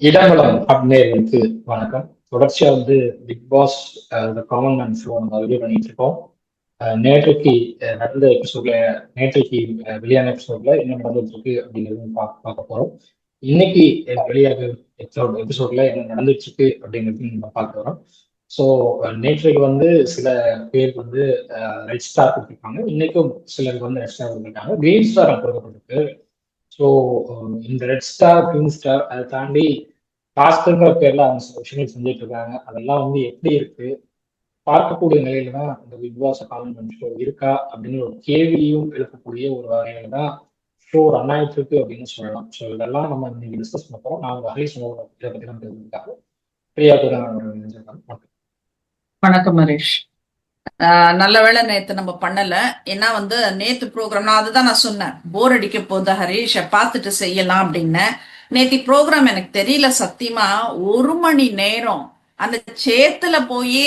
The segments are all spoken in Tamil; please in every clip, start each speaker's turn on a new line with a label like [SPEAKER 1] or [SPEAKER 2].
[SPEAKER 1] இடவளம் நேயர்களுக்கு வணக்கம். தொடர்ச்சியா Bigg Boss common man show நம்ம ரிவ்யூ பண்ணிட்டு இருக்கோம். நேற்றைக்கு நடந்த எபிசோட்ல நேற்றைக்கு வெளியான எபிசோட்ல என்ன நடந்துட்டு இருக்கு அப்படிங்கிறது பார்க்க போறோம். இன்னைக்கு வெளியாக எபிசோட்ல என்ன நடந்துட்டு இருக்கு அப்படிங்கிறது நம்ம பார்க்க போறோம். ஸோ நேற்றைக்கு சில பேருக்கு ரெட் ஸ்டார் கொடுத்துருக்காங்க. இன்னைக்கும் சிலருக்கு ரெட் ஸ்டார் கொடுத்துருக்காங்க. கிரீன் ஸ்டார் கொடுக்கப்பட்டிருக்கு. ஸோ இந்த ரெட் ஸ்டார் கிரீன் ஸ்டார் அதை தாண்டி டாஸ்க்குங்கிற பேர்ல அவங்க சில விஷயங்கள் செஞ்சுட்டு இருக்காங்க. அதெல்லாம் எப்படி இருக்கு, பார்க்கக்கூடிய நிலையில தான் இந்த பிக் பாஸ் காமன் ஷோ இருக்கா அப்படின்னு ஒரு கேள்வியும் எழுப்பக்கூடிய ஒரு வகையில தான் ஷோ ரன் ஆயிட்டு இருக்கு அப்படின்னு சொல்லலாம். ஸோ இதெல்லாம் நம்ம இன்னைக்கு டிஸ்கஸ் பண்ண போறோம். நான் ஒரு ஹரி சொன்ன இதை பத்தி தான் தெரிஞ்சுக்காக பிரியாவுக்கு தான்.
[SPEAKER 2] வணக்கம் ஹரீஷ். நல்ல வேளை நேத்து நம்ம பண்ணல. ஏன்னா நேத்து ப்ரோக்ராம் நான் அதுதான் நான் சொன்னேன், போர் அடிக்க போகுது ஹரீஷ பார்த்துட்டு செய்யலாம் அப்படின்னு. நேத்தி ப்ரோக்ராம் எனக்கு தெரியல சத்தியமா. 1 மணி நேரம் அந்த சேத்துல போய்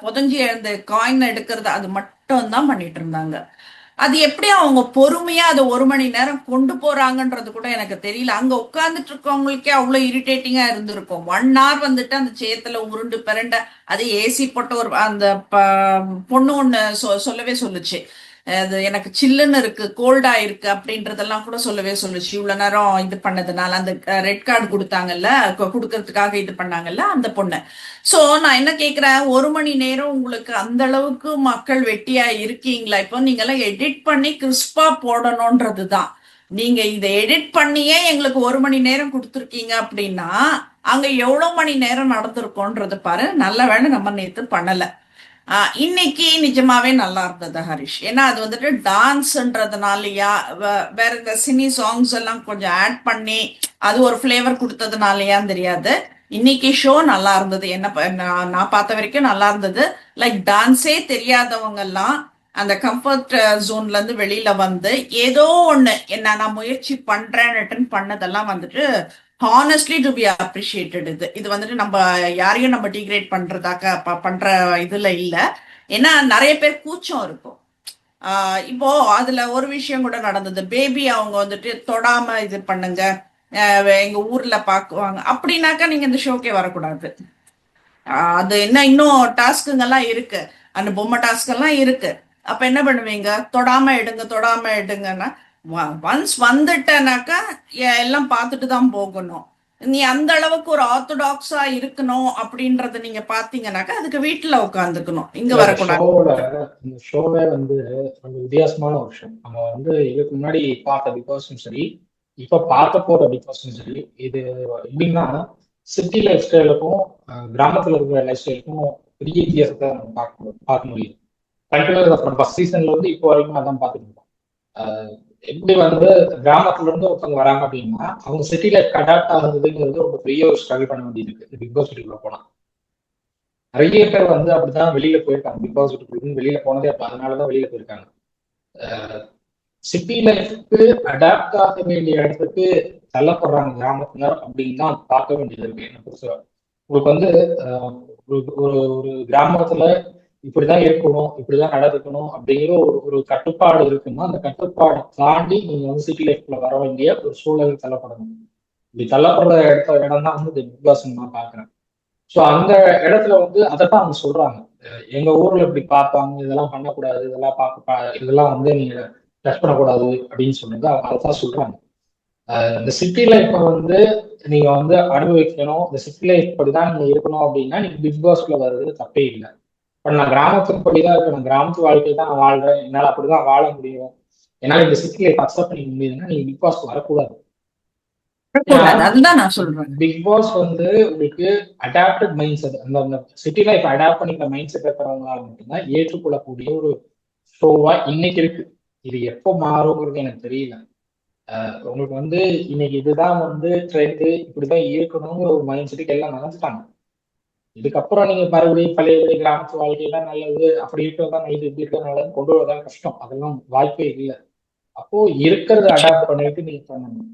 [SPEAKER 2] புதஞ்சி எழுந்த காயின் எடுக்கிறது அது மட்டும் தான் பண்ணிட்டு இருந்தாங்க. அது எப்படி அவங்க பொறுமையா அதை 1 மணி நேரம் கொண்டு போறாங்கன்றது கூட எனக்கு தெரியல. அங்க உட்கார்ந்துட்டு இருக்கவங்களுக்கே அவ்வளவு இரிட்டேட்டிங்கா இருந்திருக்கும். 1 hour அந்த சேத்துல உருண்டு பிறண்ட. அது ஏசி போட்ட ஒரு அந்த பொண்ணு ஒண்ணு சொல்லவே சொல்லுச்சு, அது எனக்கு சில்லுன்னு இருக்கு, கோல்டா இருக்கு அப்படின்றதெல்லாம் கூட சொல்லவே சொல்லுச்சு. இவ்வளவு நேரம் இது பண்ணதுனால அந்த ரெட் கார்டு கொடுத்தாங்கல்ல, கொடுக்கறதுக்காக இது பண்ணாங்கல்ல அந்த பொண்ணு. சோ நான் என்ன கேக்குறேன், 1 மணி நேரம் உங்களுக்கு அந்த அளவுக்கு மக்கள் வெட்டியா இருக்கீங்களா? இப்போ நீங்க எல்லாம் எடிட் பண்ணி கிறிஸ்பா போடணும்ன்றதுதான். நீங்க இதை எடிட் பண்ணியே எங்களுக்கு 1 மணி நேரம் கொடுத்துருக்கீங்க அப்படின்னா அங்க எவ்வளவு மணி நேரம் நடந்திருக்கோன்றது பாரு. நல்ல வேலை நம்ம நேத்து பண்ணல. இன்னைக்கு நிஜமாவே நல்லா இருந்தது ஹரிஷ். ஏன்னா அது டான்ஸ்ன்றதுனாலயா வேற இந்த சினி சாங்ஸ் எல்லாம் கொஞ்சம் ஆட் பண்ணி அது ஒரு ஃபிளேவர் கொடுத்ததுனாலயான்னு தெரியாது. இன்னைக்கு ஷோ நல்லா இருந்தது. என்ன நான் பார்த்த வரைக்கும் நல்லா இருந்தது. லைக் டான்ஸே தெரியாதவங்க எல்லாம் அந்த கம்ஃபர்ட் ஜோன்ல இருந்து வெளியில ஏதோ ஒண்ணு என்ன நான் முயற்சி பண்றேன்னு பண்ணதெல்லாம் ஹானஸ்ட்லி டு பி அப்ரிஷியேட்டட். இது நம்ம யாரையும் நம்ம டிகிரேட் பண்ற இதுல இல்ல. ஏன்னா நிறைய பேர் கூச்சம் இருக்கும். இப்போ அதுல ஒரு விஷயம் கூட நடந்தது. பேபி அவங்க தொடாம இது பண்ணுங்க, எங்க ஊர்ல பாக்குவாங்க அப்படின்னாக்கா நீங்க இந்த ஷோக்கே வரக்கூடாது. அது என்ன இன்னும் டாஸ்க்குங்கெல்லாம் இருக்கு, அந்த பொம்மை டாஸ்க் எல்லாம் இருக்கு. அப்ப என்ன பண்ணுவீங்க? தொடாம எடுங்க தொடாம எடுங்கன்னா ஒன்ஸ் வந்துட்டனாக்கா எல்லாம் பார்த்துட்டு தான் போகணும். நீ அந்த அளவுக்கு ஒரு ஆர்த்தடாக்ஸா இருக்கணும் அப்படின்றத நீங்க பாத்தீங்கன்னாக்கா அதுக்கு வீட்டுல உட்காந்துக்கணும், இங்க வரக்கூடாது.
[SPEAKER 1] இந்த ஷோவே ரொம்ப வித்தியாசமான ஒரு விஷயம். நம்ம இதுக்கு முன்னாடி பார்த்த பிக் பாஸும் சரி, இப்ப பார்க்க போற பிக் பாஸும் சரி, இது எப்படின்னா சிட்டி லைஃப் ஸ்டைலுக்கும் கிராமத்துல இருக்கிற லைஃப் ஸ்டைலுக்கும் பெரிய வித்தியாசத்தை நம்ம பார்க்க முடியும். கண்டினியூஸ் ஃபர்ஸ்ட் சீசன்ல இப்போ வரைக்கும் அதான் பார்த்துட்டு இருக்கோம். எப்படி கிராமத்துல இருந்து ஒருத்தவங்க வராங்க அப்படின்னா அவங்க சிட்டி லைஃப் அடாப்ட் ஆகுதுங்கிறது ரொம்ப பெரிய ஒரு ஸ்ட்ரகிள் பண்ண வேண்டியது இருக்கு. பிக் பாஸ் வீட்டுக்குள்ள போனா நிறைய பேர் அப்படிதான் வெளியில போயிருக்காங்க. பிக் பாஸ் வீட்டுக்குள்ள வெளியில போனதே அப்ப அதனாலதான் வெளியில போயிருக்காங்க. சிட்டி லைஃப்க்கு அடாப்ட் ஆக வேண்டிய இடத்துக்கு தள்ளப்படுறாங்க கிராமத்தினர் அப்படின்னு தான் பார்க்க வேண்டியது இருக்கு. என்ன பொறுத்தவரை உங்களுக்கு ஒரு ஒரு கிராமத்துல இப்படிதான் இருக்கணும், இப்படிதான் நடக்கணும் அப்படிங்கிற ஒரு கட்டுப்பாடு இருக்குன்னா அந்த கட்டுப்பாடை தாண்டி நீங்க சிட்டி லைஃப்ல வர வேண்டிய ஒரு சூழல் தள்ளப்படணும். இப்படி தள்ளப்படுற இடம் தான் பிக் பாஸ் நான் பாக்குறேன். ஸோ அந்த இடத்துல அதைத்தான் அவங்க சொல்றாங்க. எங்க ஊர்ல இப்படி பார்ப்பாங்க, இதெல்லாம் பண்ணக்கூடாது, இதெல்லாம் இதெல்லாம் நீங்க டச் பண்ணக்கூடாது அப்படின்னு சொல்லிட்டு அவங்க அதைத்தான் சொல்றாங்க. இந்த சிட்டி லைஃப் நீங்க அனுபவிக்கணும், இந்த சிட்டி லைஃப் படிதான் நீங்க இருக்கணும் அப்படின்னா நீங்க பிக் பாஸ்ல வர்றது தப்பே இல்லை. பட் நான் கிராமத்துக்கு படிதான் இருக்கணும், கிராமத்து வாழ்க்கையை தான் நான் வாழ்றேன், என்னால அப்படிதான் வாழ முடியும், என்னால இந்த சிட்டி லைஃப் அக்செப்ட் பண்ணிக்க முடியுதுன்னா நீங்க பிக் பாஸ்க்கு வரக்கூடாது. பிக் பாஸ் உங்களுக்கு அடாப்டட் மைண்ட் செட், அந்த சிட்டி லைஃப் அடாப்ட் பண்ணிக்கிற மைண்ட் செட் இருக்கிறவங்களால மட்டும்தான் ஏற்றுக்கொள்ளக்கூடிய ஒரு ஷோவா இன்னைக்கு இருக்கு. இது எப்போ மாறுங்கிறது எனக்கு தெரியல. உங்களுக்கு இன்னைக்கு இதுதான் ட்ரெண்ட், இப்படிதான் இருக்கணுங்கிற ஒரு மைண்ட் செட்டுக்கு எல்லாம் நடந்துட்டாங்க. இதுக்கப்புறம் நீங்க மறுபடியும் பழைய கிராமத்து வாழ்க்கையெல்லாம் நல்லது, அப்படி இருக்கிறதான் இது இப்படி இருக்கிறது நல்லது கொண்டு வரதான் கஷ்டம். அதெல்லாம் வாய்ப்பே இல்லை. அப்போ இருக்கிறத அடாப்ட் பண்ணிட்டு நீங்க பண்ணணும்.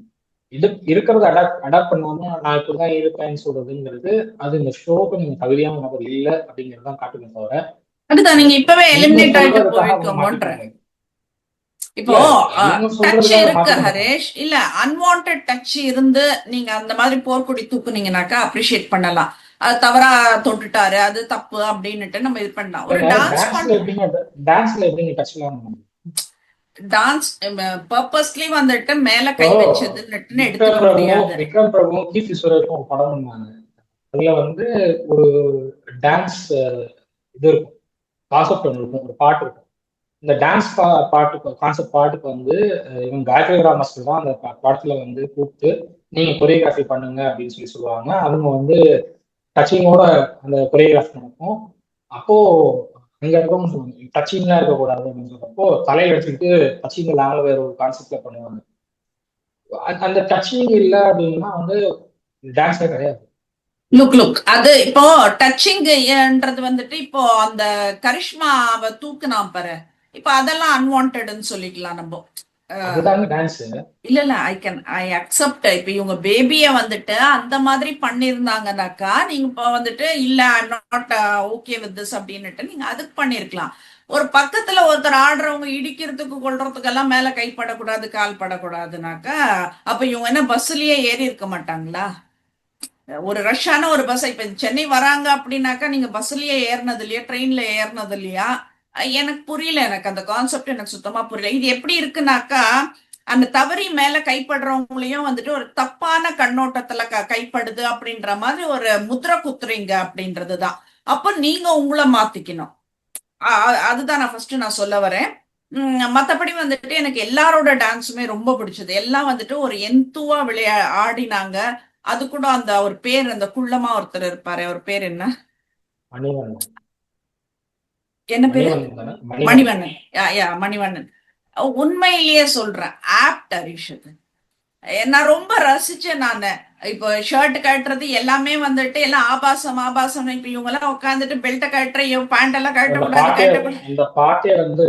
[SPEAKER 1] இது இருக்கிறத அடாப்ட் பண்ணாம நான் இப்படிதான் இருப்பேன்னு சொல்றதுங்கிறது அது இந்த ஷோக்கு நீங்க தகுதியான நபர் இல்லை அப்படிங்கிறதான் காட்டுமே தவிர
[SPEAKER 2] அதுதான் நீங்க இப்பவே எலிமினேட் ஆயிட்டு போயிருக்கோம்ன்ற. இப்போ
[SPEAKER 1] இவங்க
[SPEAKER 2] டச்
[SPEAKER 1] சொல்றதுல
[SPEAKER 2] இருக்கு
[SPEAKER 1] மாத்திக்க மாட்டாங்க.
[SPEAKER 2] ஹரேஷ், இல்ல அன்வான்ட் டச் இருந்து நீங்க அந்த மாதிரி போர்க்கொடி தூக்குனீங்கனாக்கா அப்ரிஷியேட் பண்ணலாம். அது தவறா தொட்டுட்டாரு, அது தப்பு அப்படின்னுட்டு நம்ம இது பண்ணலாம். ஒரு டான்ஸ்
[SPEAKER 1] டான்ஸ்ல எப்படிங்க, டான்ஸ்ல எப்படிங்க டச் இல்லாம?
[SPEAKER 2] டான்ஸ் பர்பஸ்லி வந்துட்டு மேல
[SPEAKER 1] இப்போ
[SPEAKER 2] கை வச்சதுன்னுட்டுன்னு
[SPEAKER 1] விக்ரம்
[SPEAKER 2] எடுத்துக்க
[SPEAKER 1] பிரபுவும்
[SPEAKER 2] முடியாது.
[SPEAKER 1] விக்ரம் பிரபுவும் கீர்த்தி சுரேஷும் ஒரு படம் பண்ணாங்க. அதுல வந்து ஒரு டான்ஸ் இது இருக்கும், கான்செப்ட் ஒன்று இருக்கும், ஒரு பாட்டு இருக்கும். இந்த டான்ஸ் பாட்டுக்கு கான்செப்ட் பாட்டுக்கு வந்து இவங்க காயத்ரி ராமஸ்கர் தான் அந்த படத்துல வந்து கூப்பிட்டு நீங்க கொரியோகிராஃபி பண்ணுங்க அப்படின்னு சொல்லி சொல்லுவாங்க. அவங்க வந்து டச்சிங்கோட அந்த கொரியோகிராஃபி நடக்கும். அப்போ அங்க இருக்கவங்க சொல்லுவாங்க டச்சிங்லாம் இருக்கக்கூடாது அப்படின்னு சொல்றப்போ தலையில வச்சுக்கிட்டு டச்சிங் இல்லாமல் வேற ஒரு கான்செப்ட்ல பண்ணுவாங்க. அந்த டச்சிங் இல்லை அப்படின்னா வந்து டான்ஸே கிடையாது.
[SPEAKER 2] லுக் அது இப்போ டச்சிங்ன்றது வந்துட்டு இப்போ அந்த கரிஷ்மாவை தூக்குனாம் பாரு, இப்போ அதெல்லாம் அன்வான்ட்னு சொல்லிக்கலாம் நம்ம.
[SPEAKER 1] அதுதாங்க டான்ஸ்.
[SPEAKER 2] இல்ல இல்ல, ஐ அக்செப்ட். இப்ப இவங்க பேபிய வந்துட்டு அந்த மாதிரி பண்ணிருந்தாங்கனாக்கா நீங்க இப்ப வந்துட்டு இல்ல I'm not okay with this அப்படின்னுட்டு நீங்க அதுக்கு பண்ணிருக்கலாம். ஒரு பக்கத்துல ஒருத்தர் ஆடுறவங்க இடிக்கிறதுக்கு கொள்றதுக்கெல்லாம் மேல கைப்படக்கூடாது கால் படக்கூடாதுனாக்கா அப்ப இவங்க என்ன பஸ்லயே ஏறி இருக்க மாட்டாங்களா? ஒரு ரஷ்ஷான ஒரு பஸ் இப்ப சென்னை வராங்க அப்படின்னாக்கா நீங்க பஸ்லயே ஏறினது இல்லையா, ட்ரெயின்ல ஏறினது இல்லையா? எனக்கு புரியல, எனக்கு அந்த கான்செப்ட் எனக்கு சுத்தமா புரியல. இது எப்படி இருக்குனாக்கா அந்த தவறி மேல கைப்படுறவங்களையும் வந்துட்டு ஒரு தப்பான கண்ணோட்டத்துல கைப்படுது அப்படின்ற மாதிரி ஒரு முத்திர குத்துறீங்க அப்படின்றதுதான். அப்ப நீங்க உங்களை மாத்திக்கணும். அதுதான் நான் ஃபர்ஸ்ட் நான் சொல்ல வரேன். மத்தபடி வந்துட்டு எனக்கு எல்லாரோட டான்ஸுமே ரொம்ப பிடிச்சது. எல்லாம் வந்துட்டு ஒரு எந்துவா ஆடினாங்க. அது கூட அந்த ஒரு பேர், அந்த குள்ளமா ஒருத்தர் இருப்பாரு, அவர் பேர் என்ன?
[SPEAKER 1] மணிவண்ணன்.
[SPEAKER 2] என்ன பேரு?
[SPEAKER 1] மணிவண்ணன் தானே, மணிவண்ணன்.
[SPEAKER 2] மணிவண்ணன். யா யா மணிவண்ணன். உண்மையிலேயே சொல்றேன், ஆப்ட் ஹரிஷ் அது. நான் ரொம்ப ரசிச்சேன் நானு. இப்போ ஷர்ட் கட்டுறது எல்லாமே வந்துட்டு எல்லாம் ஆபாசம் ஆபாசம். இப்ப இவங்க எல்லாம் உட்காந்துட்டு பெல்ட்டை கட்டுற, பேண்ட் எல்லாம்
[SPEAKER 1] அந்த
[SPEAKER 2] கட்டக்கூடாது
[SPEAKER 1] பாட்டே
[SPEAKER 2] கட்டக்கூடாது.
[SPEAKER 1] அந்த பாட்டே வந்து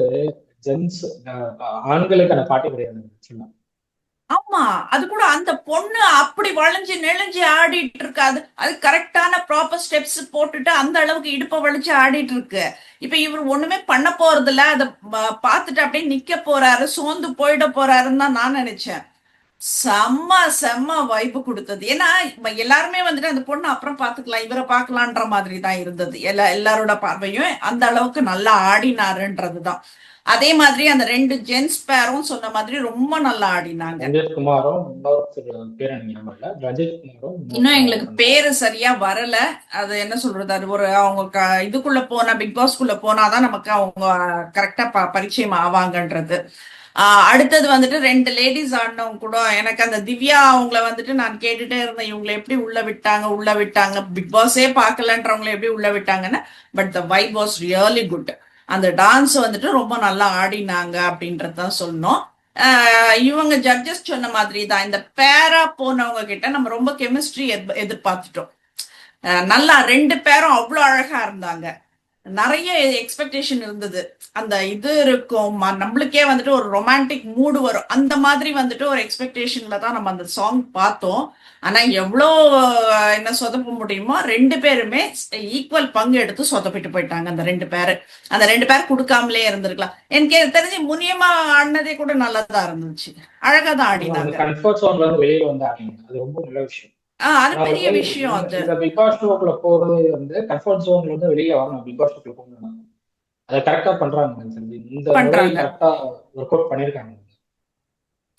[SPEAKER 1] ஜென்ஸ் ஆண்களுக்கு அந்த பாட்டே கிடையாது.
[SPEAKER 2] ஆமா, அது கூட அந்த பொண்ணு அப்படி வளைஞ்சு நெளிஞ்சு ஆடிட்டு இருக்காது. அது கரெக்டான ப்ராப்பர் ஸ்டெப்ஸ் போட்டுட்டு அந்த அளவுக்கு இடுப்ப வலிச்சு ஆடிட்டு இருக்கு. இப்ப இவர் ஒண்ணுமே பண்ண போறது இல்ல. அதை பார்த்துட்டு அப்படியே நிக்க போறாரு, சோர்ந்து போயிட போறாருன்னு தான் நான் நினைச்சேன். செம்ம செம்ம வைப்பு கொடுத்தது. ஏன்னா எல்லாருமே வந்துட்டு அந்த பொண்ணு அப்புறம் பாத்துக்கலாம், இவரை பார்க்கலான்ற மாதிரி தான் இருந்தது. எல்லாரோட பார்வையும் அந்த அளவுக்கு நல்லா ஆடினாருன்றதுதான். அதே மாதிரி அந்த ரெண்டு ஜென்ஸ் பேரும் சொன்ன மாதிரி ரொம்ப நல்லா ஆடினாங்க.
[SPEAKER 1] ரஞ்சித் குமாரும் பேர் எனக்கு ரஞ்சித் குமாரும்
[SPEAKER 2] இன்னும் எங்களுக்கு பேரு சரியா வரல. அது என்ன சொல்றது, அது ஒரு அவங்க இதுக்குள்ள போனா, பிக் பாஸ்குள்ள போனாதான் நமக்கு அவங்க கரெக்டா பரிச்சயம் ஆவாங்கன்றது. அடுத்தது வந்துட்டு ரெண்டு லேடிஸ் ஆடினவங்க கூட எனக்கு அந்த திவ்யா அவங்கள வந்துட்டு நான் கேட்டுட்டே இருந்தேன், இவங்களை எப்படி உள்ள விட்டாங்க பிக் பாஸே பார்க்கலன்றவங்களை எப்படி உள்ள விட்டாங்கன்னு. But the vibe was really good. அந்த டான்ஸ் வந்துட்டு ரொம்ப நல்லா ஆடினாங்க அப்படின்றதான் சொல்லணும். இவங்க ஜட்ஜஸ் சொன்ன மாதிரி தான் இந்த பேரா போனவங்க கிட்ட நம்ம ரொம்ப கெமிஸ்ட்ரி எதிர்பார்த்துட்டோம். நல்லா ரெண்டு பேரும் அவ்வளோ அழகா இருந்தாங்க. நிறைய எக்ஸ்பெக்டேஷன் இருந்தது. அந்த இது இருக்கும், நம்மளுக்கே வந்துட்டு ஒரு ரொமான்டிக் மூடு வரும், அந்த மாதிரி வந்துட்டு ஒரு எக்ஸ்பெக்டேஷன்ல தான் நம்ம அந்த சாங் பார்த்தோம். ஆனா எவ்வளோ என்ன சொதப்ப முடியுமோ ரெண்டு பேருமே ஈக்குவல் பங்கு எடுத்து சொதப்பிட்டு போயிட்டாங்க. அந்த ரெண்டு பேர் கொடுக்காமலே இருந்திருக்கலாம். எனக்கு தெரிஞ்சு முனியமா ஆடினதே கூட நல்லதா இருந்துச்சு, அழகா தான் ஆடினாங்க.
[SPEAKER 1] வெளியில வந்து ஆடினாங்க, அது ரொம்ப நல்ல விஷயம்.
[SPEAKER 2] அது பெரிய விஷயம். அது
[SPEAKER 1] இந்த பிக் பாஸ் ஷோக்குள்ள போறது வந்து கம்ஃபர்ட் ஜோன்ல இருந்து வெளியே வரணும். பிக் பாஸ் ஷோக்குள்ள போகணும், அதை கரெக்டா பண்றாங்க. இந்த முறை கரெக்டா ஒர்க் அவுட் பண்ணிருக்காங்க.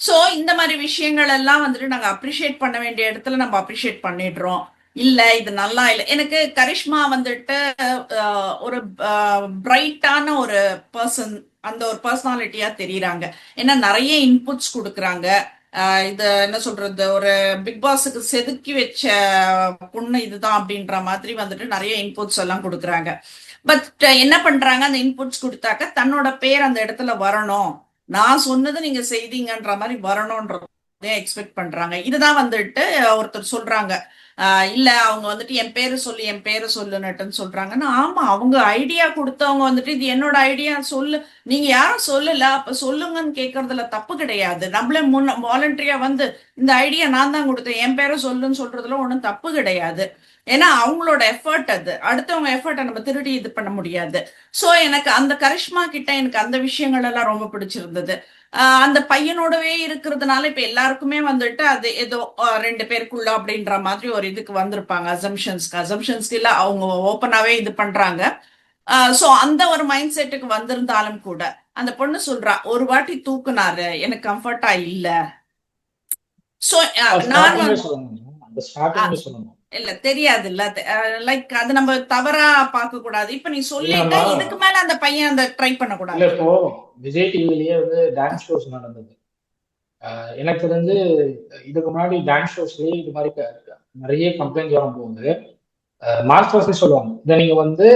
[SPEAKER 2] சோ இந்த மாதிரி விஷயங்கள் எல்லாம் வந்துட்டு நாங்க அப்ரிஷியேட் பண்ண வேண்டிய இடத்துல நம்ம அப்ரிஷியேட் பண்ணிடுறோம். இல்ல இது நல்லா இல்லை. எனக்கு கரிஷ்மா வந்துட்டு ஒரு பிரைட்டான ஒரு பர்சன், அந்த ஒரு பர்சனாலிட்டியா தெரியுறாங்க. ஏன்னா நிறைய இன்புட்ஸ் கொடுக்குறாங்க. இது என்ன சொல்றது, ஒரு பிக் பாஸுக்கு செதுக்கி வச்ச பொண்ணு இதுதான் அப்படின்ற மாதிரி வந்துட்டு நிறைய இன்புட்ஸ் எல்லாம் கொடுக்குறாங்க. பட் என்ன பண்றாங்க, அந்த இன்புட்ஸ் கொடுத்தாக்க தன்னோட பேர் அந்த இடத்துல வரணும், நான் சொன்னது நீங்க செய்தீங்கன்ற மாதிரி வரணும்ன்றத எக்ஸ்பெக்ட் பண்றாங்க. இதுதான் வந்துட்டு ஒருத்தர் சொல்றாங்க, இல்ல அவங்க வந்துட்டு என் பேரு சொல்லுன்னுட்டுன்னு சொல்றாங்கன்னா, ஆமா அவங்க ஐடியா கொடுத்தவங்க வந்துட்டு இது என்னோட ஐடியா சொல்லு, நீங்க யாரும் சொல்லல அப்ப சொல்லுங்கன்னு கேட்கறதுல தப்பு கிடையாது. நம்மளே வாலண்டரியா வந்து இந்த ஐடியா நான் தான் கொடுத்தேன், என் பேரை சொல்லுன்னு சொல்றதுல ஒன்றும் தப்பு கிடையாது. ஏன்னா அவங்களோட எஃபர்ட் அது, அடுத்தவங்க எஃபர்ட்டை நம்ம திருடி இது பண்ண முடியாது. சோ எனக்கு அந்த கரிஷ்மா கிட்ட எனக்கு அந்த விஷயங்கள் எல்லாம் ரொம்ப பிடிச்சிருந்தது. அந்த பையனோடவே இருக்கிறதுனால இப்ப எல்லாருக்குமே வந்துட்டு அது ஏதோ ரெண்டு பேருக்குள்ள அப்படின்ற மாதிரி ஒரு இதுக்கு வந்திருப்பாங்க. அசம்ஷன்ஸ்க்கு இல்ல, அவங்க ஓப்பனாவே இது பண்றாங்க. சோ அந்த ஒரு மைண்ட் செட்டுக்கு வந்திருந்தாலும் கூட அந்த பொண்ணு சொல்றா, ஒரு வாட்டி தூக்குனாரு, எனக்கு கம்ஃபர்ட்டா இல்ல. சோ நான்
[SPEAKER 1] ஸ்டார்டிங்ல
[SPEAKER 2] வந்து
[SPEAKER 1] சொல்லணும், அந்த ஸ்டார்டிங்ல சொல்லணும்.
[SPEAKER 2] இல்ல தெரியாது இல்ல, லைக் அது நம்ம தவறா பார்க்க கூடாது. இப்ப நீ சொல்லிட்ட,
[SPEAKER 1] இல்லம்மா,
[SPEAKER 2] இதுக்கு மேல அந்த பையன் அந்த ட்ரை
[SPEAKER 1] இல்ல
[SPEAKER 2] பண்ணக்கூடாது.
[SPEAKER 1] இப்போ விஜய் டிவிலயே வந்து டான்ஸ் ஷோஸ் நடந்தது. எனக்கு தெரிஞ்சு இதுக்கு முன்னாடி டான்ஸ் ஷோஸ்லயே இது மாதிரி நிறைய கம்ப்ளைண்ட் வரும்போது மாஸ்டர்ஸ் சொல்லுவாங்க, இதை நீங்க வந்து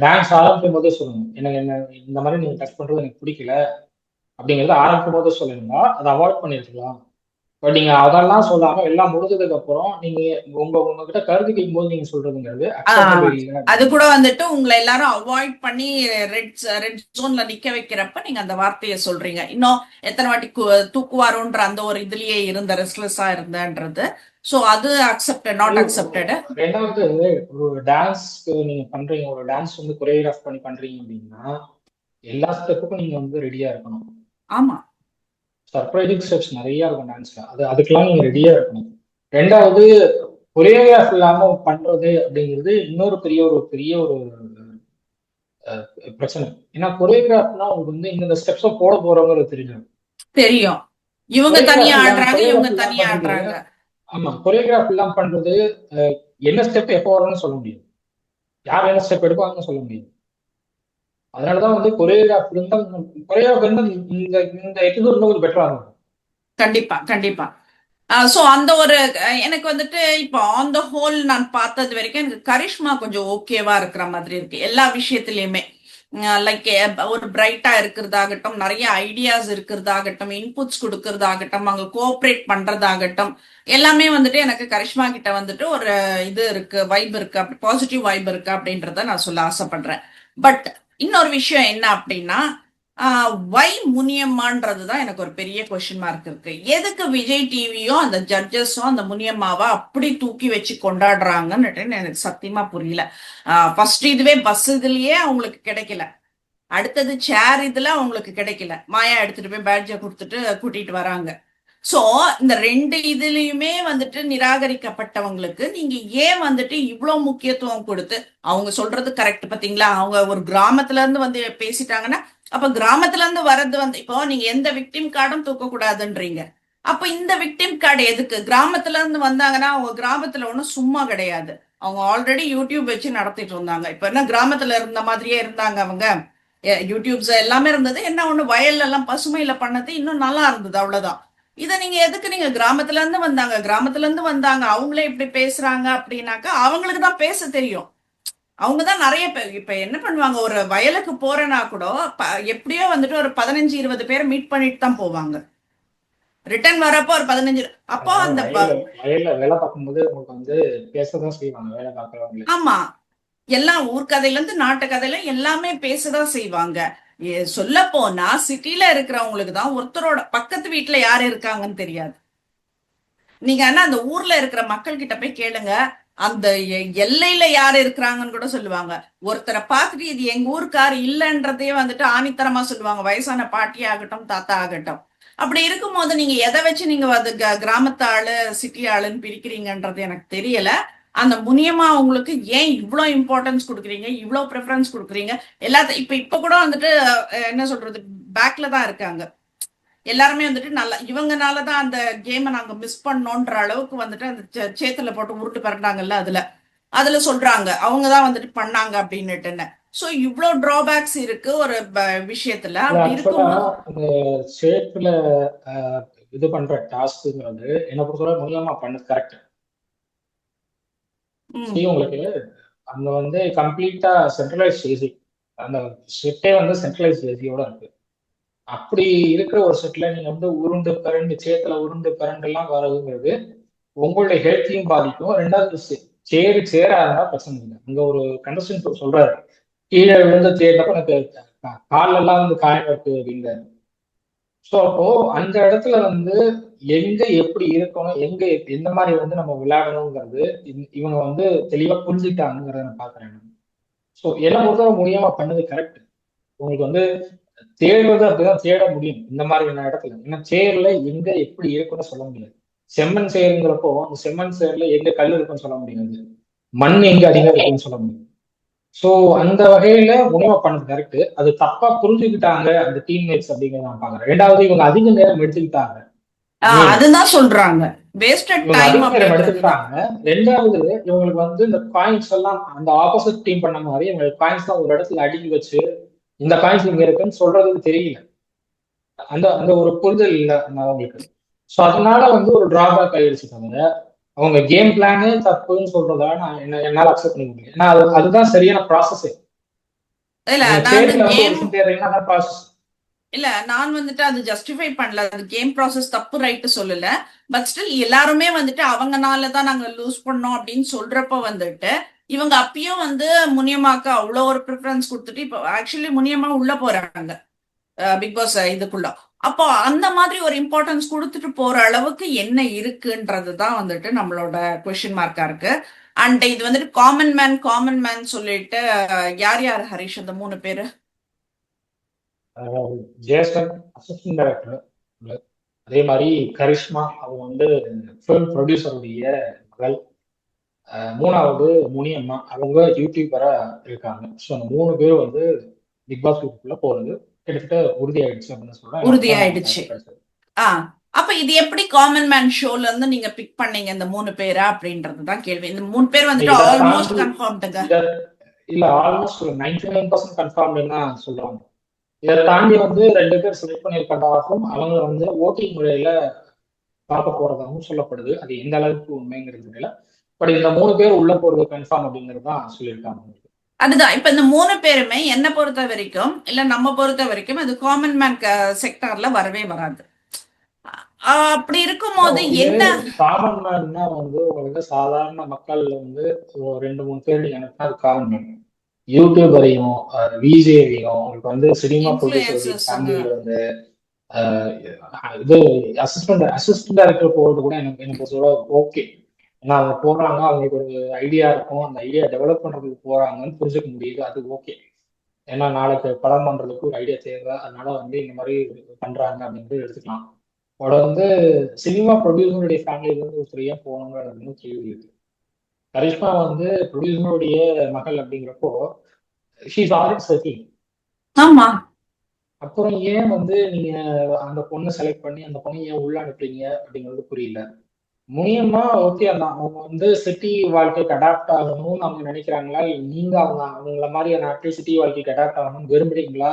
[SPEAKER 1] டான்ஸ் ஆரம்பிக்கும் போதே சொல்லணும், எனக்கு என்ன இந்த மாதிரி நீங்க டச் பண்றது எனக்கு பிடிக்கல அப்படிங்கறத ஆரம்பிக்கும் போதே சொல்லணும்னா அதை அவாய்ட் பண்ணிருக்கலாம். பட் நீங்க அதெல்லாம் சொல்லாம எல்லாம் முடிஞ்சதுக்கு அப்புறம் நீங்க உங்ககிட்ட கருத்து கேட்கும் போது நீங்க சொல்றதுங்கிறது
[SPEAKER 2] ஆஹ்
[SPEAKER 1] அக்செப்டபிள் இல்லை
[SPEAKER 2] அது
[SPEAKER 1] அப்படின்னு.
[SPEAKER 2] கூட வந்துட்டு உங்களை எல்லாரும் அவாய்ட் பண்ணி ரெட் ஜோன்ல நிக்க வைக்கிறப்ப நீங்க அந்த வார்த்தையை சொல்றீங்க. இன்னும் எத்தனை வாட்டி தூக்குவாரோன்ற அந்த ஒரு இதுலயே இருந்த ரெஸ்ட்லெஸ்ஸா இருந்தன்றது. சோ அது அக்செப்டட், நாட் அக்செப்டட்.
[SPEAKER 1] ரெண்டாவது, ஒரு டான்ஸ்க்கு நீங்க பண்றீங்க, ஒரு டான்ஸ் வந்து கொரியோகிராஃப் பண்ணி பண்றீங்க அப்படின்னா எல்லா ஸ்டெப்புக்கும் நீங்க வந்து ரெடியா இருக்கணும்.
[SPEAKER 2] ஆமா,
[SPEAKER 1] சர்ப்ரைசிங் ஸ்டெப்ஸ் நிறைய இருக்கும் டான்ஸ்ல, அதுக்கெல்லாம் நீங்க ரெடியா இருக்கணும். ரெண்டாவது, கொரியோகிராஃப் இல்லாம பண்றது அப்படிங்கிறது இன்னொரு பெரிய ஒரு பிரச்சனை. ஏன்னா கொரியோகிராஃப்னா உங்களுக்கு வந்து இந்த ஸ்டெப்ஸை போட போறவங்களுக்கு தெரியும்.
[SPEAKER 2] தெரியும். இவங்க தனியா
[SPEAKER 1] கொரியோகிராஃப் இல்லாம
[SPEAKER 2] ஆடுறாங்க, இவங்க
[SPEAKER 1] கொரியோகிராஃப் இல்லாம
[SPEAKER 2] தனியா
[SPEAKER 1] பண்றது,
[SPEAKER 2] ஆடுறாங்க.
[SPEAKER 1] ஆமா, கொரியோகிராஃப் இல்லாம பண்றது என்ன ஸ்டெப் எப்போ வரும்னு சொல்ல முடியும், யார் என்ன ஸ்டெப் எடுப்பாங்கன்னு சொல்ல முடியும். அதனாலதான் வந்து கொரியோகிராஃப் இருந்தால் இந்த இந்த எபிசோட் கொஞ்சம் பெட்டரா இருக்கும்.
[SPEAKER 2] கண்டிப்பா, கண்டிப்பா. சோ அந்த ஒரு எனக்கு வந்துட்டு இப்போ ஆன் த ஹோல் நான் பார்த்தது வரைக்கும் எனக்கு கரிஷ்மா கொஞ்சம் ஓகேவா இருக்கிற மாதிரி இருக்கு எல்லா விஷயத்திலயுமே. லைக் ஒரு பிரைட்டா இருக்கிறதாகட்டும், நிறைய ஐடியாஸ் இருக்கிறதாகட்டும், இன்புட்ஸ் கொடுக்கறதாகட்டும், அங்க கோஆப்ரேட் பண்றதாகட்டும், எல்லாமே வந்துட்டு எனக்கு கரிஷ்மா கிட்ட வந்துட்டு ஒரு இது இருக்கு, வைப் இருக்கு, அப்படி பாசிட்டிவ் வைப் இருக்கு அப்படின்றத நான் சொல்ல ஆசைப்படுறேன். பட் இன்னொரு விஷயம் என்ன அப்படின்னா, வை முனியம்மான்றதுதான் எனக்கு ஒரு பெரிய கொஸ்டின் மார்க் இருக்கு. எதுக்கு விஜய் டிவியும் அந்த ஜட்ஜஸும் அந்த முனியம்மாவை அப்படி தூக்கி வச்சு கொண்டாடுறாங்கன்னு எனக்கு சத்தியமா புரியல. ஃபர்ஸ்ட் இதுவே பஸ் இதுலயே அவங்களுக்கு கிடைக்கல, அடுத்தது சேர் இதுல அவங்களுக்கு கிடைக்கல, மாயா எடுத்துட்டு போய் பேட்ஜை கொடுத்துட்டு கூட்டிட்டு வராங்க. சோ இந்த ரெண்டு இதுலயுமே வந்துட்டு நிராகரிக்கப்பட்டவங்களுக்கு நீங்க ஏன் வந்துட்டு இவ்வளவு முக்கியத்துவம் கொடுத்து, அவங்க சொல்றது கரெக்ட் பாத்தீங்களா, அவங்க ஒரு கிராமத்துல இருந்து வந்து பேசிட்டாங்கன்னா, அப்ப கிராமத்துல இருந்து வர்றது வந்து இப்போ நீங்க எந்த விக்டிம் கார்டும் தூக்க கூடாதுன்றீங்க. அப்ப இந்த விக்டிம் கார்டு எதுக்கு? கிராமத்துல இருந்து வந்தாங்கன்னா அவங்க கிராமத்துல ஒண்ணும் சும்மா கிடையாது, அவங்க ஆல்ரெடி யூடியூப் வச்சு நடத்திட்டு இருந்தாங்க. இப்ப என்ன கிராமத்துல இருந்த மாதிரியே இருந்தாங்க அவங்க? யூடியூப்ஸ் எல்லாமே இருந்தது, என்ன ஒண்ணு வயல்ல எல்லாம் பசுமையில பண்ணது இன்னும் நல்லா இருந்தது, அவ்வளவுதான். இதை நீங்க எதுக்கு? நீங்க கிராமத்துல இருந்து வந்தாங்க அவங்களே இப்படி பேசுறாங்க அப்படின்னாக்கா அவங்களுக்கு தான் பேச தெரியும். அவங்கதான் நிறைய பேர் இப்ப என்ன பண்ணுவாங்க, ஒரு வயலுக்கு போறேன்னா கூட எப்படியோ வந்துட்டு ஒரு 15-20 பேரை மீட் பண்ணிட்டு தான் போவாங்க. ரிட்டர்ன் வரப்போ ஒரு 15. அப்போ அந்த
[SPEAKER 1] வயல்ல வேலை பார்க்கும்போது உங்களுக்கு வந்து பேசதான் செய்வாங்க வேலை பார்க்கறவங்களே.
[SPEAKER 2] ஆமா, எல்லாம் ஊர்க்கதையில இருந்து நாட்டு கதையில எல்லாமே பேசதான் செய்வாங்க. சொல்ல போனா சிட்டில இருக்கிறவங்களுக்கு தான் ஒருத்தரோட பக்கத்து வீட்டுல யாரு இருக்காங்கன்னு தெரியாது. நீங்க ஆனா அந்த ஊர்ல இருக்கிற மக்கள் கிட்ட போய் கேளுங்க, அந்த எல்லையில யாரு இருக்கிறாங்கன்னு கூட சொல்லுவாங்க. ஒருத்தரை பார்த்துட்டு இது எங்க ஊருக்காரு இல்லைன்றதையே வந்துட்டு ஆணித்தரமா சொல்லுவாங்க, வயசான பாட்டி ஆகட்டும் தாத்தா ஆகட்டும். அப்படி இருக்கும்போது நீங்க எதை வச்சு நீங்க அது கிராமத்து ஆளு சிட்டி ஆளுன்னு பிரிக்கிறீங்கன்றது எனக்கு தெரியல. அந்த முனியமா உங்களுக்கு ஏன் இவ்வளவு இம்பார்ட்டன்ஸ் கொடுக்குறீங்க, இவ்வளவு ப்ரிஃபரன்ஸ் கொடுக்குறீங்க? எல்லாத்தையும் இப்ப கூட வந்துட்டு என்ன சொல்றது, பேக்ல தான் இருக்காங்க எல்லாருமே வந்துட்டு. நல்லா இவங்கனாலதான் அந்த கேமை நாங்க மிஸ் பண்ணோன்ற அளவுக்கு வந்துட்டு அந்த சேத்துல போட்டு உருட்டு பரட்டாங்கல்ல, அதுல அதுல சொல்றாங்க அவங்கதான் வந்துட்டு பண்ணாங்க அப்படின்னுட்டுன்னு. சோ இவ்வளவு டிராபேக்ஸ் இருக்கு ஒரு விஷயத்துல. அப்படி
[SPEAKER 1] ஆக்சுவலா
[SPEAKER 2] இருக்கும்போது
[SPEAKER 1] அந்த சேத்துல இது பண்ற டாஸ்க்குங்கிறது என்ன பொறுத்தவரை மூலியமா பண்ணது கரெக்ட்.
[SPEAKER 2] ம்,
[SPEAKER 1] சரி, உங்களுக்கு அங்க வந்து கம்ப்ளீட்டா சென்ட்ரலைஸ் ஏசி, அந்த செட்டே வந்து சென்ட்ரலைஸ் ஏசியோட இருக்கு. அப்படி இருக்கிற ஒரு செட்ல நீங்க வந்து உருண்டு கரண்டு சேத்துல உருண்டு கரண்டு எல்லாம் வரதுங்கிறது உங்களுடைய ஹெல்த்தையும் பாதிக்கும். ரெண்டாவது, சேரா இருந்தா பிரச்சனை இல்லை. அங்க ஒரு கண்டஸ்டன் சொல்றாரு, கீழே விழுந்த சேர்ந்தப்ப எனக்கு கால்ல எல்லாம் வந்து காயம் இருக்கு அப்படிங்கிறாரு. ஸோ அப்போ அந்த இடத்துல வந்து எங்க எப்படி இருக்கணும், எங்க எந்த மாதிரி வந்து நம்ம விளையாடணுங்கிறது இவங்க வந்து தெளிவா புரிஞ்சுட்டாங்கிறத நான் பாக்குறேன். ஸோ என்ன பொறுத்தவரை மூலியமா பண்ணது கரெக்ட். உங்களுக்கு வந்து தேடுறது அப்படிதான் தேட முடியும் இந்த மாதிரியான இடத்துல. ஏன்னா சேர்ல எங்க எப்படி இருக்குன்னு சொல்ல முடியாது. செம்மண் சேருங்கிறப்போ அந்த செம்மண் சேர்ல எங்க கல் இருக்குன்னு சொல்ல முடியாது, மண் எங்க அதிகம் இருக்குன்னு சொல்ல முடியும். சோ அந்த வகையில உணவை பண்ணது கரெக்ட். அது தப்பா புரிஞ்சுக்கிட்டாங்க அந்த டீம்மேட்ஸ் அப்படிங்கிறத நான் பாக்குறேன். ரெண்டாவது இவங்க அதிக நேரம் எடுத்துக்கிட்டாங்க.
[SPEAKER 2] அதுதான் சொல்றாங்க, வேஸ்டட்
[SPEAKER 1] இவங்க
[SPEAKER 2] டைம்
[SPEAKER 1] அதிக நேரம்
[SPEAKER 2] அப்படின்றதுதான்.
[SPEAKER 1] எடுத்துக்கிட்டாங்க. ரெண்டாவது இவங்களுக்கு வந்து இந்த காயின்ஸ் எல்லாம் அந்த ஆப்போசிட் டீம் பண்ண மாதிரி இவங்களுக்கு காயின்ஸ் எல்லாம் ஒரு இடத்துல அடுக்கி வச்சு இந்த காயின்ஸ் இங்க இருக்குன்னு சொல்றதுக்கு தெரியல. அந்த அந்த ஒரு புரிதல் இல்லை அவங்களுக்கு. ஸோ அதனால வந்து ஒரு டிராபேக் ஆயிடுச்சு தவிர அவங்க கேம் பிளானே தப்புன்னு சொல்றதா நான் என்னால அக்செப்ட் பண்ண முடியும். ஏன்னா அதுதான் சரியான ப்ராசஸ்.
[SPEAKER 2] இல்ல
[SPEAKER 1] நீங்க
[SPEAKER 2] நான்
[SPEAKER 1] சேர்ல வந்து ஒரு
[SPEAKER 2] கேம்
[SPEAKER 1] விஷயம் தேடுறீங்கன்னா அதான் ப்ராசஸ்.
[SPEAKER 2] இல்ல நான் வந்துட்டு அது ஜஸ்டிஃபை பண்ணல, அது கேம் ப்ராசஸ் தப்பு ரைட்டு சொல்லல. பட் ஸ்டில் எல்லாருமே வந்துட்டு அவங்கனாலதான் நாங்க லூஸ் பண்ணோம் அப்படின்னு சொல்றப்ப வந்துட்டு இவங்க அப்பயும் வந்து முனியமாக்கு அவ்வளோ ஒரு ப்ரிஃபரன்ஸ் கொடுத்துட்டு இப்போ ஆக்சுவலி முனியமா உள்ள போறாங்க பிக் பாஸ் இதுக்குள்ள. அப்போ அந்த மாதிரி ஒரு இம்பார்ட்டன்ஸ் கொடுத்துட்டு போற அளவுக்கு என்ன இருக்குன்றது தான் வந்துட்டு நம்மளோட கொஸ்டின் மார்க்கா இருக்கு. அண்ட் இது வந்துட்டு காமன் மேன் சொல்லிட்டு யார் யார் ஹரிஷ் அந்த 3 பேரு?
[SPEAKER 1] ஜேசன் அசிஸ்டன்ட் டைரக்டர், அதே மாதிரி கரிஷ்மா அவங்க வந்து ஃபிலிம் ப்ரொடியூசருடைய மகள், மூணாவது முனியம்மா அவங்க யூடியூபரா இருக்காங்க. ஸோ அந்த 3 பேர் வந்து பிக் பாஸ் வீட்டுக்குள்ள போறது கிட்டத்தட்ட உறுதி ஆயிடுச்சு அப்படின்னு சொல்றேன். எனக்கு
[SPEAKER 2] உறுதி
[SPEAKER 1] தான்
[SPEAKER 2] ஆயிடுச்சு.
[SPEAKER 1] தகவல் கிடைச்சது.
[SPEAKER 2] அப்ப இது எப்படி காமன் மேன் ஷோல இருந்து நீங்க பிக் பண்ணீங்க இந்த 3 பேரா அப்படின்றதுதான் கேள்வி. இந்த 3 பேர் வந்துட்டு
[SPEAKER 1] இதை
[SPEAKER 2] ஆல்மோஸ்ட்
[SPEAKER 1] தாண்டி
[SPEAKER 2] கன்ஃபார்ம்டுங்க.
[SPEAKER 1] இத இல்ல ஆல்மோஸ்ட் 99% கன்ஃபார்ம் தான் சொல்லுவாங்க. இதை தாண்டி வந்து 2 பேர் செலக்ட் பண்ணியிருக்கிறதாகவும் அவங்க வந்து ஓட்டிங் முறையில பார்க்க போறதாகவும் சொல்லப்படுது. அது எந்த அளவுக்கு உண்மைங்கிறது தெரியல. பட் இந்த 3 பேர் உள்ள போறது கன்ஃபார்ம் அப்படிங்கிறது தான் சொல்லியிருக்காங்க.
[SPEAKER 2] அதுதான் இப்ப இந்த 3 பேருமே என்ன பொறுத்த வரைக்கும் இல்ல நம்ம பொறுத்த வரைக்கும் அது காமன் மேன் செக்டார்ல வரவே வராது. அப்படி இருக்கும்போது
[SPEAKER 1] இது
[SPEAKER 2] என்ன
[SPEAKER 1] காமன் மேன்னா வந்து உங்களுக்கு சாதாரண மக்கள் வந்து ஒரு 2-3 பேர் எனக்கு அது காமன் மேன். யூடியூபரையும் விஜேவையும் உங்களுக்கு வந்து சினிமா ப்ரொடியூசருடைய
[SPEAKER 2] இன்ஃபுளுசர்ஸுங்க?
[SPEAKER 1] ஃபேமிலியில இருந்து இது அசிஸ்டன்ட் டைரக்டர் போறது கூட எனக்கு சொல்ல ஓகே. ஏன்னா அவங்க போறாங்க, அவங்களுக்கு ஒரு ஐடியா இருக்கும், அந்த ஐடியா டெவலப் பண்றதுக்கு போறாங்கன்னு புரிஞ்சுக்க முடியுது, அது ஓகே. ஏன்னா நாளைக்கு படம் பண்றதுக்கு ஒரு ஐடியா தேவை, அதனால வந்து இந்த மாதிரி பண்றாங்க அப்படின்ட்டு எடுத்துக்கலாம். அவட வந்து சினிமா ப்ரொடியூசருடைய ஃபேமிலியில இருந்து ஒருத்தர் ஏன் போகணுங்கிற கேள்வி இருக்கு. கரிஷ்மா வந்து ப்ரொடியூசருடைய மகள் அப்படிங்கிறப்போ ஷீஸ் ஆல்ரெடி செட்டில்.
[SPEAKER 2] ஆமா,
[SPEAKER 1] அப்புறம் ஏன் வந்து நீங்க அந்த பொண்ணை செலக்ட் பண்ணி அந்த பொண்ணை ஏன் உள்ள அனுப்புறீங்க அப்படிங்கிறது புரியல. முனியமா ஓகே, அவங்க வந்து சிட்டி வாழ்க்கைக்கு அடாப்ட் ஆகணும்னு அவங்க நினைக்கிறாங்களா, இல்லை நீங்க அவங்கள மாதிரியான ஆட்கள் சிட்டி வாழ்க்கைக்கு அடாப்ட் ஆகணும்னு விரும்புறீங்களா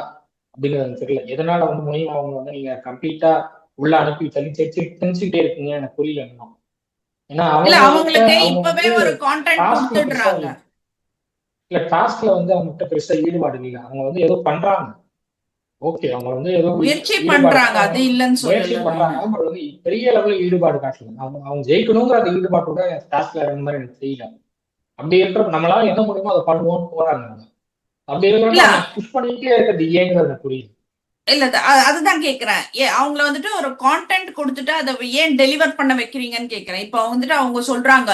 [SPEAKER 1] அப்படிங்கிறது எனக்கு தெரியல. எதனால வந்து முனியமா அவங்க வந்து நீங்க கம்ப்ளீட்டா உள்ள அனுப்பி தள்ளி திணிச்சுக்கிட்டே இருக்கீங்க எனக்கு புரியல இன்னும். ஏன்னா
[SPEAKER 2] இல்ல
[SPEAKER 1] அவங்க
[SPEAKER 2] அவங்களுக்கு
[SPEAKER 1] அவங்க
[SPEAKER 2] இப்பவே
[SPEAKER 1] வந்து
[SPEAKER 2] ஒரு கான்டென்ட்
[SPEAKER 1] டாஸ்க்ல பெருசா
[SPEAKER 2] கொடுத்துடுறாங்க.
[SPEAKER 1] இல்ல டாஸ்க்ல வந்து அவங்க பெருசா ஈடுபாடு இல்லை. அவங்க வந்து ஏதோ பண்றாங்க, ஓகே, அவங்க வந்து ஏதோ
[SPEAKER 2] முயற்சி
[SPEAKER 1] ஈடுபாடு
[SPEAKER 2] பண்றாங்க, அது இல்லைன்னு
[SPEAKER 1] முயற்சி
[SPEAKER 2] சொல்லல நானு.
[SPEAKER 1] பண்றாங்க. பட் வந்து பெரிய அளவுல ஈடுபாடு காட்டல. அவங்க ஜெயிக்கணுங்கிற அந்த ஈடுபாட்டோட டாஸ்க்ல இறங்க மாதிரி எனக்கு தெரியல. அப்படி இருக்கிறப்ப நம்மளால என்ன முடியுமோ அதை பண்ணுவோம்னு போறாங்க. அப்படி இருக்கிறப்ப
[SPEAKER 2] இல்ல
[SPEAKER 1] அவங்க புஷ் பண்ணிட்டே இருக்கிறது ஏங்கிறது எனக்கு புரியுது.
[SPEAKER 2] இல்ல அதுதான் கேக்குறேன். அவங்கள வந்துட்டு ஒரு கான்டென்ட் கொடுத்துட்டு அதை ஏன் டெலிவர் பண்ண வைக்கிறீங்கன்னு கேக்குறேன். இப்ப வந்துட்டு அவங்க சொல்றாங்க,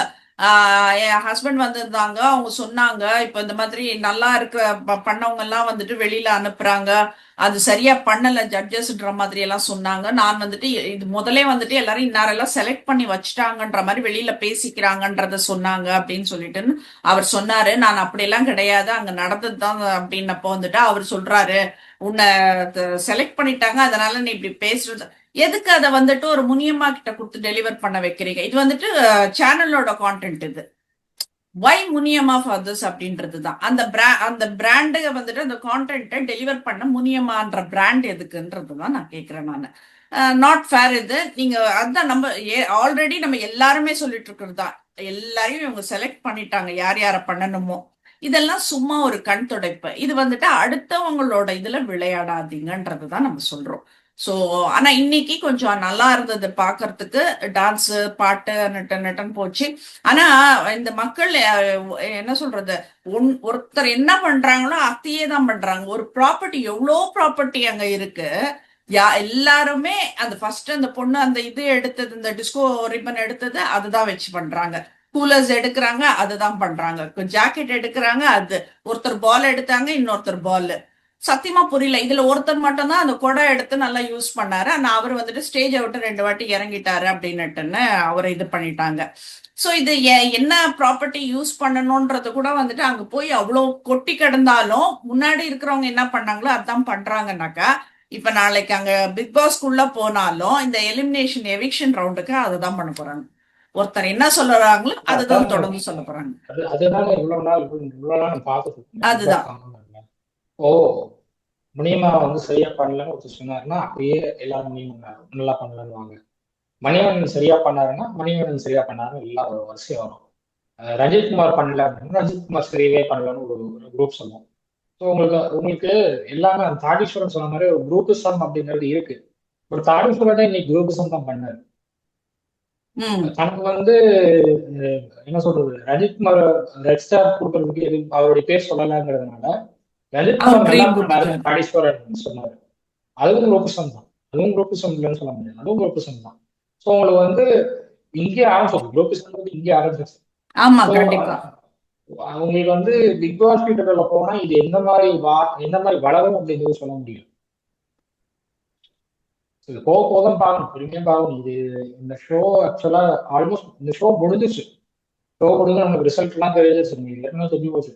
[SPEAKER 2] என் ஹஸ்பண்ட் வந்திருந்தாங்க, அவங்க சொன்னாங்க இப்ப இந்த மாதிரி நல்லா இருக்க பண்ணவங்க எல்லாம் வந்துட்டு வெளியில அனுப்புறாங்க, அது சரியா பண்ணல ஜட்ஜஸ்ன்ற மாதிரி எல்லாம் சொன்னாங்க. நான் வந்துட்டு இது முதலே வந்துட்டு எல்லாரும் இன்னாரெல்லாம் செலக்ட் பண்ணி வச்சுட்டாங்கன்ற மாதிரி வெளியில பேசிக்கிறாங்கன்றத சொன்னாங்க அப்படின்னு சொல்லிட்டு அவர் சொன்னாரு. நான் அப்படியெல்லாம் கிடையாது, அங்க நடந்ததுதான் அப்படின்னப்போ வந்துட்டு அவர் சொல்றாரு, உன்னை செலக்ட் பண்ணிட்டாங்க அதனால நீ இப்படி பேசுறது எதுக்கு, அதை வந்துட்டு ஒரு முனியம்மா கிட்ட கொடுத்து டெலிவர் பண்ண வைக்கிறீங்க? இது வந்துட்டு சேனலோட கான்டென்ட் இது. வை முனியம்மா ஃபார் திஸ் அப்படின்றது தான் அந்த பிராண்டு வந்துட்டு அந்த கான்டென்ட்டை டெலிவர் பண்ண முனியம்மான்ற பிராண்ட் எதுக்குன்றது தான் நான் கேட்கிறேன். நான் நாட் ஃபேர் இது. நீங்க அதுதான் நம்ம ஆல்ரெடி நம்ம எல்லாருமே சொல்லிட்டு இருக்கிறது தான், எல்லாரையும் இவங்க செலக்ட் பண்ணிட்டாங்க யார் யாரை பண்ணணுமோ. இதெல்லாம் சும்மா ஒரு கண் துடைப்பு. இது வந்துட்டு அடுத்தவங்களோட இதுல விளையாடாதீங்கன்றது தான் நம்ம சொல்றோம். ஸோ ஆனா இன்னைக்கு கொஞ்சம் நல்லா இருந்தது பாக்குறதுக்கு, டான்ஸ் பாட்டு நட்டன் போச்சு. ஆனா இந்த மக்கள் என்ன சொல்றது, ஒருத்தர் என்ன பண்றாங்களோ அதையே தான் பண்றாங்க. ஒரு ப்ராப்பர்ட்டி, எவ்வளோ ப்ராப்பர்ட்டி அங்க இருக்கு, எல்லாருமே அந்த ஃபர்ஸ்ட் அந்த பொண்ணு அந்த இது எடுத்தது, இந்த டிஸ்கோ ரிப்பன் எடுத்தது அதுதான் வச்சு பண்றாங்க. கூலர்ஸ் எடுக்கிறாங்க அதுதான் பண்றாங்க, ஜாக்கெட் எடுக்கிறாங்க, அது ஒருத்தர் பால் எடுத்தாங்க இன்னொருத்தர் பால். சத்தியமா புரியல. இதுல ஒருத்தர் மட்டும் தான் அந்த கொடை எடுத்து நல்லா யூஸ் பண்ணாரு. ஆனா அவர் வந்துட்டு ஸ்டேஜை விட்டு 2 வாட்டி இறங்கிட்டாரு அப்படின்னுட்டுன்னு அவரை இது பண்ணிட்டாங்க. சோ இது என்ன ப்ராப்பர்ட்டி யூஸ் பண்ணணும்ன்றது கூட வந்துட்டு அங்க போய் அவ்வளவு கொட்டி கிடந்தாலும் முன்னாடி இருக்கிறவங்க என்ன பண்ணாங்களோ அதான் பண்றாங்கன்னாக்கா, இப்ப நாளைக்கு அங்க பிக் பாஸ்க்குள்ள போனாலும் இந்த எலிமினேஷன் எவிக்ஷன் ரவுண்டுக்கு அதுதான் பண்ண போறாங்க. ஒருத்தர் என்ன சொல்றாங்களோ அதுதான்
[SPEAKER 1] அதான்
[SPEAKER 2] தொடர்ந்து சொல்ல போறாங்க.
[SPEAKER 1] அதுதானே இவ்வளவு நாள் நான் பார்த்துட்டு இருக்கேன் பிக் பாஸ்
[SPEAKER 2] அதுதான்.
[SPEAKER 1] காமன்ல. ஓ, முனியமா வந்து சரியா பண்ணலன்னு ஒருத்தர் சொன்னாருன்னா அப்படியே எல்லாரும் முனியமா நல்லா பண்ணலன்னு. மணிவண்ணன் சரியா பண்ணாருன்னா மணிவண்ணன் சரியா பண்ணாருன்னு எல்லாம் ஒரு வரிசையா வரும். ரஞ்சித்குமார் பண்ணல அப்படின்னா ரஞ்சித்குமார் சரியாவே பண்ணலன்னு ஒரு குரூப் சொல்லுவோம். ஸோ உங்களுக்கு உங்களுக்கு எல்லாமே அந்த தாடீஸ்வரன் சொன்ன மாதிரி ஒரு குரூப்பிசம் அப்படிங்கிறது இருக்கு. ஒரு தாடீஸ்வரன் தான் இன்னைக்கு குரூப்பிசம் தான் பண்ணாரு.
[SPEAKER 2] ம்.
[SPEAKER 1] தனக்கு வந்து என்ன சொல்றது, ரஞ்சித்குமார் ரெட் ஸ்டார் கொடுக்கறதுக்கு அவருடைய பேர் சொல்லலாங்கிறதுனால
[SPEAKER 2] அவர்
[SPEAKER 1] ரஞ்சித்குமார் நல்லா
[SPEAKER 2] கிரீன்
[SPEAKER 1] பண்ணாரு
[SPEAKER 2] கொடுத்துட்டாரு.
[SPEAKER 1] தாடீஸ்வரன் சொன்னாரு. அதுவும் குரூப்பிசம் தான். அதுவும் குரூப்பிசம் இல்லைன்னு சொல்ல முடியாது. அதுவும் குரூப்பிசம் தான். ஸோ உங்களுக்கு வந்து இங்கே ஆரம்பிச்சோம் குரூப்பிசம் இங்கே ஆரம்பிச்சிருச்சு.
[SPEAKER 2] ஆமா,
[SPEAKER 1] ஸோ
[SPEAKER 2] கண்டிப்பா.
[SPEAKER 1] உங்களுக்கு வந்து பிக் பாஸ் கிட்ட போனா இது எந்த மாதிரி வளரும் அப்படிங்கிறது சொல்ல முடியும். இது போக போக தான் பார்க்கணும், பொறுமையா பார்க்கணும். இந்த ஷோ ஆக்சுவலா ஆல்மோஸ்ட் இந்த ஷோ முடிஞ்சிச்சு. ஷோ முடிஞ்சு நமக்கு ரிசல்ட் எல்லாம் தெரிஞ்சிச்சு, ஏற்கனவே தெரிஞ்சு போச்சு.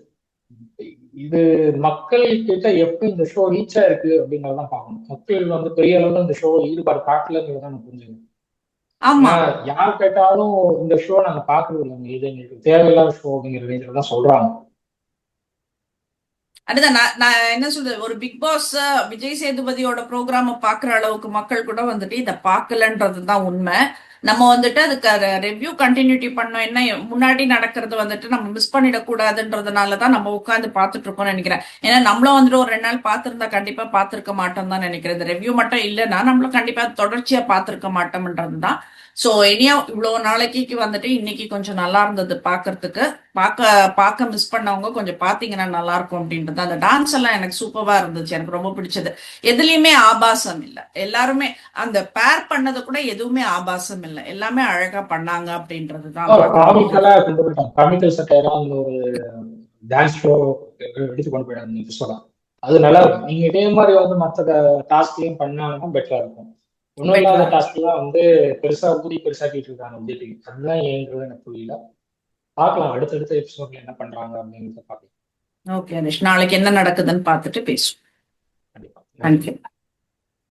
[SPEAKER 1] இது மக்கள் கிட்ட எப்படி இந்த ஷோ ரீச் ஆயிருக்கு அப்படிங்கறதான் பார்க்கணும். மக்கள் வந்து பெரிய அளவுல இந்த ஷோ ஈடுபாடு காட்டலங்கிறத நம்ம புரிஞ்சுக்கணும்.
[SPEAKER 2] ஆமா,
[SPEAKER 1] ஏன்னா யார் கேட்டாலும் இந்த ஷோ நாங்க பாக்குறது இல்லைங்க, இது எங்களுக்கு தேவையில்லாத ஷோ அப்படிங்கிற ரேஞ்சில தான் சொல்றாங்க.
[SPEAKER 2] அதுதான் நான் என்ன சொல்றது, ஒரு பிக் பாஸ் விஜய் சேதுபதியோட ப்ரோக்ராம பாக்குற அளவுக்கு மக்கள் கூட வந்துட்டு இதை பார்க்கலன்றதுதான் உண்மை. நம்ம வந்துட்டு அதுக்கு ரெவ்யூ கண்டினியூட்டி பண்ணோம். என்ன முன்னாடி நடக்கிறது வந்துட்டு நம்ம மிஸ் பண்ணிடக்கூடாதுன்றதுனாலதான் நம்ம உட்காந்து பார்த்துட்டு இருக்கோம்னு நினைக்கிறேன். ஏன்னா நம்மளும் வந்துட்டு ஒரு 2 நாள் பார்த்திருந்தா கண்டிப்பா பார்த்திருக்க மாட்டோம் தான் நினைக்கிறேன். இந்த ரெவ்யூ மட்டும் இல்லைன்னா நம்மளும் கண்டிப்பா தொடர்ச்சியா பார்த்திருக்க மாட்டோம்ன்றதுதான். சோ இனியா இவ்வளவு நாளைக்கு வந்துட்டு இன்னைக்கு கொஞ்சம் நல்லா இருந்தது பாக்குறதுக்கு. பார்க்க மிஸ் பண்ணவங்க கொஞ்சம் பாத்தீங்கன்னா நல்லா இருக்கும் அப்படின்றது. அந்த டான்ஸ் எல்லாம் எனக்கு சூப்பரா இருந்துச்சு, எனக்கு ரொம்ப பிடிச்சது. எதுலயுமே ஆபாசம் இல்ல, எல்லாருமே அந்த பேர் பண்ணது கூட எதுவுமே ஆபாசம் இல்ல, எல்லாமே அழகா பண்ணாங்க அப்படின்றதுதான்
[SPEAKER 1] காமிக்கலா கொண்டு போயிட்டாங்க. காமிக்கல் சட்டையெல்லாம் அந்த ஒரு டான்ஸ் ஷோ எடுத்து கொண்டு போயிட்டாங்க எபிசோடா. அது நல்லா இருக்கும். நீங்க இதே மாதிரி வந்து மற்ற டாஸ்கையும் பண்ணாங்கன்னா பெட்டரா இருக்கும். ஒன்றும் இல்லாத டாஸ்க் எல்லாம் வந்து பெருசா ஊதி பெருசாக்கிட்டு இருக்காங்க விஜய். அதுதான் ஏன்றது எனக்கு புரியல. பார்க்கலாம் அடுத்தடுத்த எபிசோட்ல என்ன பண்றாங்க அப்படிங்கிறத பார்க்கலாம்.
[SPEAKER 2] ஓகே அனிஷ், நாளைக்கு என்ன நடக்குதுன்னு பார்த்துட்டு பேசுவோம்.
[SPEAKER 1] கண்டிப்பா.
[SPEAKER 2] தேங்க்யூ.